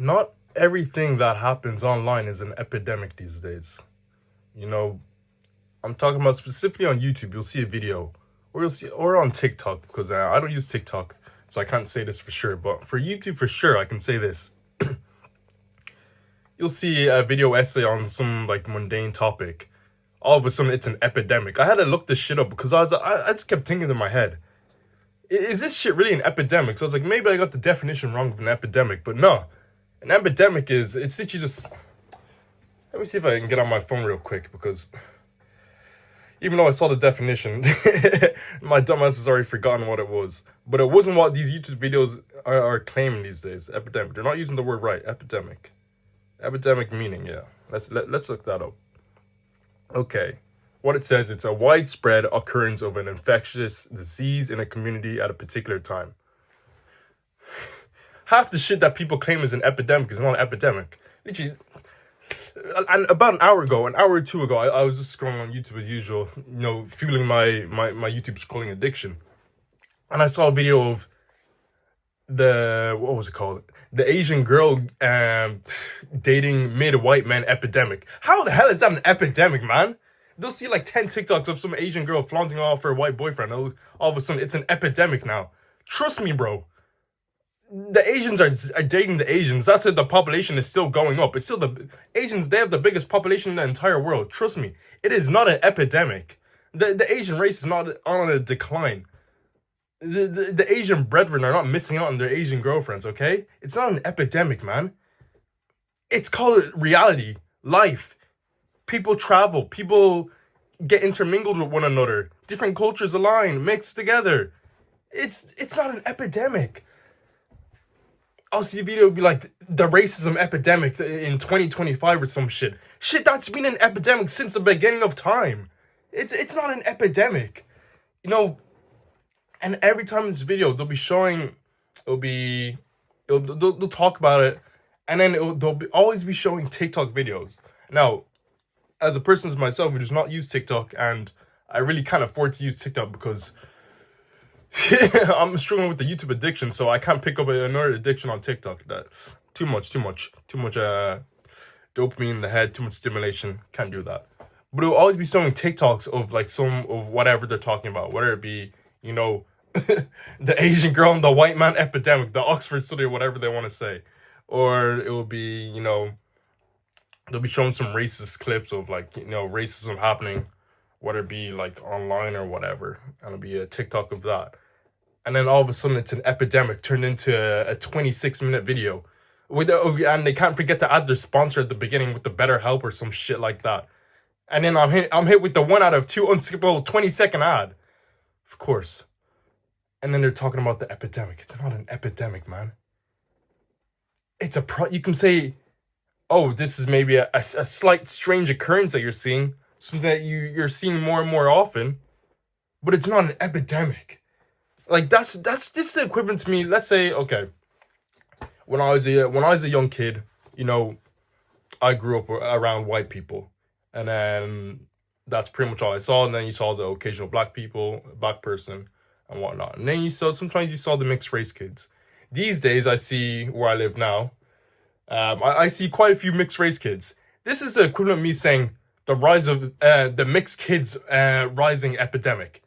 Not everything that happens online is an epidemic these days. You know, I'm talking about specifically on YouTube. You'll see a video, or you'll see, or on TikTok, because I don't use TikTok, so I can't say this for sure. But for YouTube, for sure, I can say this. You'll see a video essay on some like mundane topic. All of a sudden, it's an epidemic. I had to look this shit up because I just kept thinking in my head, is this shit really an epidemic? So I was like, maybe I got the definition wrong of an epidemic, but no. An epidemic it's literally just. Let me see if I can get on my phone real quick because even though I saw the definition, my dumbass has already forgotten what it was. But it wasn't what these YouTube videos are claiming these days. Epidemic. They're not using the word right. Epidemic. Epidemic meaning, yeah. Let's look that up. Okay. What it says, it's a widespread occurrence of an infectious disease in a community at a particular time. Half the shit that people claim is an epidemic is not an epidemic. Literally, and about an hour or two ago, I was just scrolling on YouTube as usual, fueling my YouTube scrolling addiction. And I saw a video of what was it called? The Asian girl dating mid-white men epidemic. How the hell is that an epidemic, man? They'll see like 10 TikToks of some Asian girl flaunting off her white boyfriend. All of a sudden, it's an epidemic now. Trust me, bro. The Asians are dating the Asians. That's it. The population is still going up. It's still the Asians. They have the biggest population in the entire world. Trust me, it is not an epidemic. The Asian race is not on a decline. The Asian brethren are not missing out on their Asian girlfriends. Okay, it's not an epidemic, man. It's called reality, life. People travel. People get intermingled with one another. Different cultures align, mix together. It's not an epidemic. I'll see a video be like the racism epidemic in 2025 or some shit. Shit, that's been an epidemic since the beginning of time. It's not an epidemic, And every time in this video, they'll be showing, they'll talk about it, and then always be showing TikTok videos. Now, as a person as myself who does not use TikTok, and I really can't afford to use TikTok because I'm struggling with the YouTube addiction, so I can't pick up another addiction on TikTok. That too much dopamine in the head, too much stimulation. Can't do that. But it'll always be showing TikToks of like some of whatever they're talking about, whether it be the Asian girl and the white man epidemic, the Oxford study, or whatever they want to say, or it will be they'll be showing some racist clips of like racism happening, whether it be like online or whatever, and it'll be a TikTok of that. And then all of a sudden it's an epidemic turned into a 26-minute video. And they can't forget to add their sponsor at the beginning with the BetterHelp or some shit like that. And then I'm hit with the 1 out of 2 unskippable 20-second ad. Of course. And then they're talking about the epidemic. It's not an epidemic, man. It's you can say, oh, this is maybe a slight strange occurrence that you're seeing, something that you're seeing more and more often, but it's not an epidemic. Like this is the equivalent to me. Let's say, okay, when I was a young kid, I grew up around white people, and then that's pretty much all I saw. And then you saw the occasional black person, and whatnot. And then sometimes you saw the mixed race kids. These days, I see where I live now. I see quite a few mixed race kids. This is the equivalent of me saying the rise of the mixed kids rising epidemic.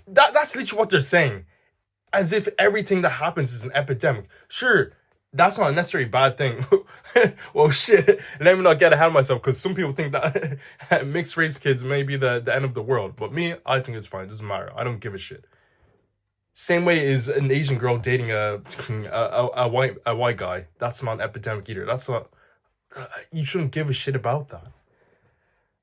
That's literally what they're saying. As if everything that happens is an epidemic. Sure, that's not a necessarily bad thing. Well, shit, let me not get ahead of myself, because some people think that mixed race kids may be the end of the world. But me, I think it's fine. It doesn't matter. I don't give a shit. Same way is an Asian girl dating a white guy. That's not an epidemic either. That's not. You shouldn't give a shit about that.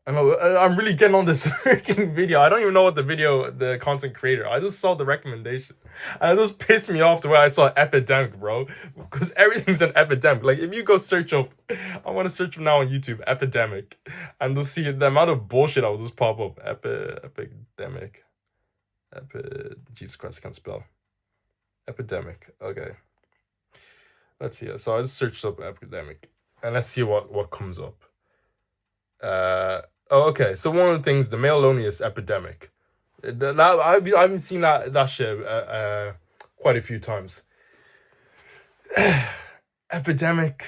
I know I'm really getting on this freaking video. I don't even know what the content creator. I just saw the recommendation, and it just pissed me off the way I saw epidemic, bro. Because everything's an epidemic. Like if you go search up, I want to search up now on YouTube, epidemic, and you'll see the amount of bullshit that will just pop up. Epidemic. Jesus Christ, I can't spell. Epidemic. Okay. Let's see. So I just searched up epidemic, and let's see what comes up. Okay. So one of the things, the Malonius epidemic. I've seen that shit quite a few times. Epidemic.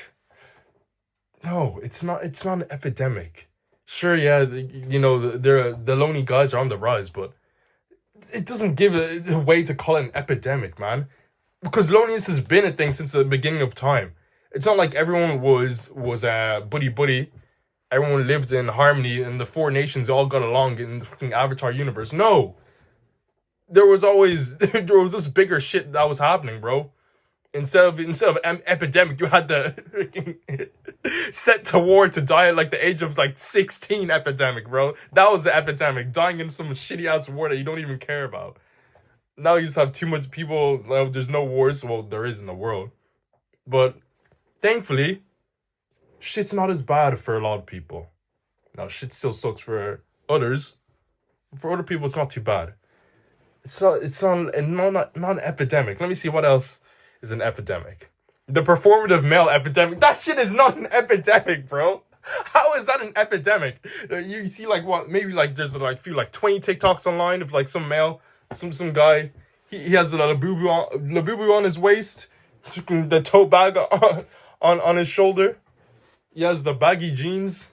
No, it's not. It's not an epidemic. Sure, yeah, the lonely guys are on the rise, but it doesn't give a way to call it an epidemic, man. Because loneliness has been a thing since the beginning of time. It's not like everyone was buddy buddy. Everyone lived in harmony, and the four nations all got along in the fucking Avatar universe. No, there was always there was this bigger shit that was happening, bro. Instead of epidemic, you had the set to war to die at like the age of like 16 epidemic, bro. That was the epidemic, dying in some shitty ass war that you don't even care about. Now you just have too much people. There's no wars. Well, there is in the world, but thankfully, shit's not as bad for a lot of people. Now, shit still sucks for others. For other people, it's not too bad. It's not an epidemic. Let me see what else is an epidemic. The performative male epidemic. That shit is not an epidemic, bro. How is that an epidemic? You see, like, what? Maybe like there's like few like 20 TikToks online of like some male, some guy. He has a labubu on his waist, the tote bag on his shoulder. He has the baggy jeans.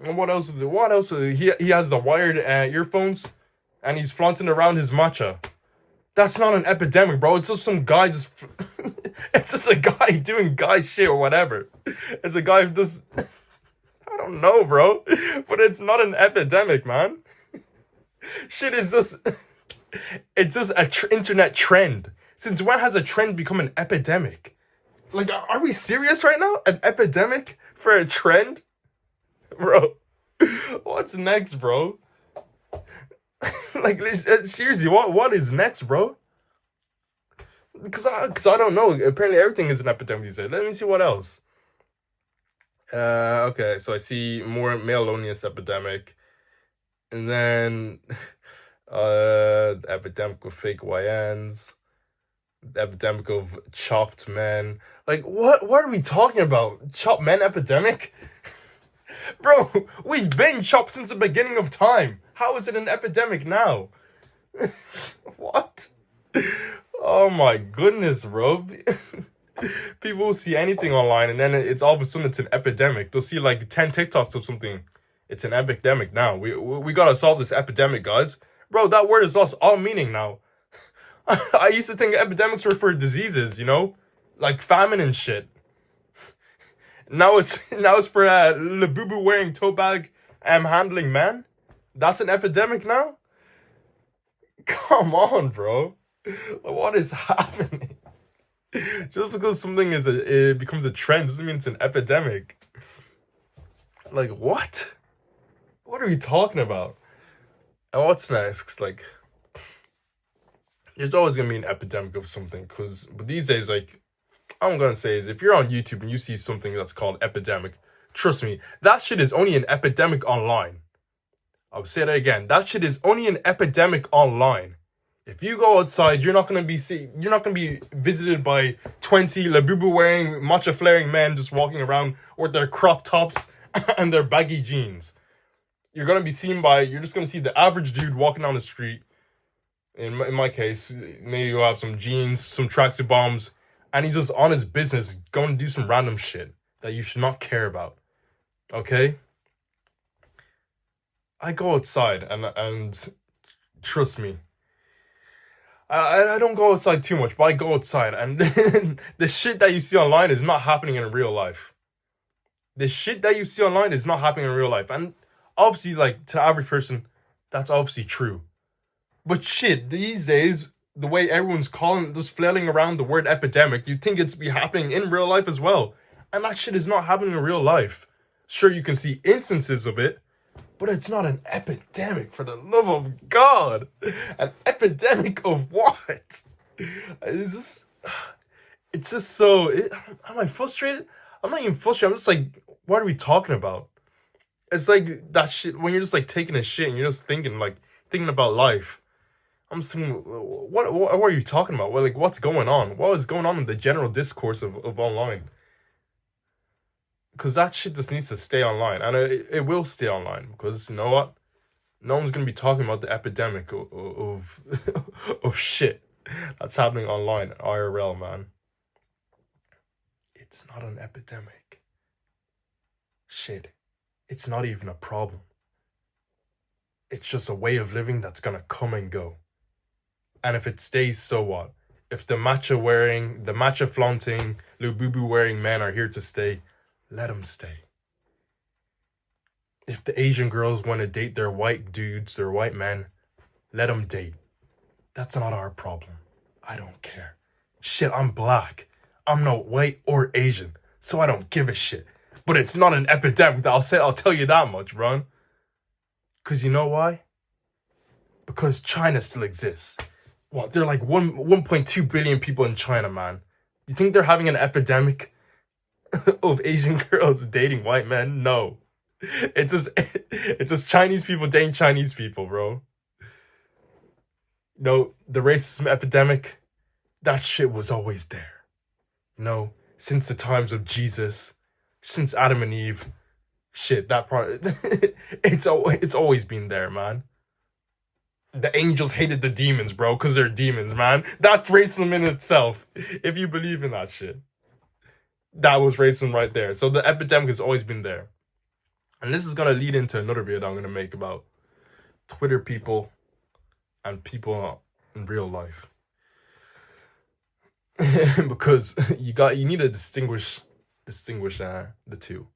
And what else is it? What else? He has the wired earphones, and he's flaunting around his matcha. That's not an epidemic, bro. It's just some guy just. It's just a guy doing guy shit or whatever. It's a guy who just. I don't know, bro. But it's not an epidemic, man. Shit is just. It's just an internet trend. Since when has a trend become an epidemic? Like, are we serious right now? An epidemic for a trend? Bro. What's next, bro? Like, seriously, what is next, bro? Because I don't know. Apparently, everything is an epidemic these days. Let me see what else. Okay, so I see more male loneliness epidemic, and then the epidemic of fake YNs, the epidemic of chopped men. Like, what are we talking about? Chopped men epidemic? Bro, we've been chopped since the beginning of time. How is it an epidemic now? What? Oh my goodness, bro. People will see anything online and then it's all of a sudden it's an epidemic. They'll see like 10 TikToks of something. It's an epidemic now. We gotta solve this epidemic, guys. Bro, that word has lost all meaning now. I used to think epidemics were for diseases, like famine and shit. Now it's for Labubu wearing tote bag handling man. That's an epidemic now. Come on, bro. What is happening? Just because something it becomes a trend doesn't mean it's an epidemic. Like what? What are we talking about? And what's next? Like, there's always gonna be an epidemic of something. But these days, like, all I'm gonna say is if you're on YouTube and you see something that's called epidemic, trust me, that shit is only an epidemic online. I'll say that again. That shit is only an epidemic online. If you go outside, you're not gonna be visited by 20 labubu wearing, matcha flaring men just walking around with their crop tops and their baggy jeans. You're just gonna see the average dude walking down the street. In my case, maybe you'll have some jeans, some tracksuit bombs, and he's just on his business, going to do some random shit that you should not care about. Okay? I go outside and trust me, I don't go outside too much, but I go outside and the shit that you see online is not happening in real life. The shit that you see online is not happening in real life. And obviously, like, to the average person, that's obviously true. But shit, these days, the way everyone's just flailing around the word epidemic, you'd think it's be happening in real life as well. And that shit is not happening in real life. Sure, you can see instances of it, but it's not an epidemic, for the love of God. An epidemic of what? It's just so... am I frustrated? I'm not even frustrated. I'm just like, what are we talking about? It's like that shit, when you're just like taking a shit and you're just thinking about life. I'm just thinking, what are you talking about? What's going on? What is going on in the general discourse of online? Because that shit just needs to stay online. And it will stay online. Because you know what? No one's going to be talking about the epidemic of of shit that's happening online, IRL, man. It's not an epidemic. shit, it's not even a problem. It's just a way of living that's gonna come and go. And if it stays, so what? If the matcha flaunting, Lububu wearing men are here to stay, let them stay. If the Asian girls want to date their white dudes, their white men, let them date. That's not our problem. I don't care. Shit, I'm black. I'm not white or Asian, so I don't give a shit. But it's not an epidemic. I'll tell you that much, bro. Cause you know why? Because China still exists. What? There are like 1.2 billion people in China, man. You think they're having an epidemic of Asian girls dating white men? No. It's just Chinese people dating Chinese people, bro. No, the racism epidemic, that shit was always there. Since the times of Jesus, since Adam and Eve, shit, that part, it's always been there, man. The angels hated the demons, bro, because they're demons, man. That's racism in itself. If you believe in that shit, that was racism right there. So the epidemic has always been there. And this is gonna lead into another video I'm gonna make about Twitter people and people in real life. Because you need to distinguish the two.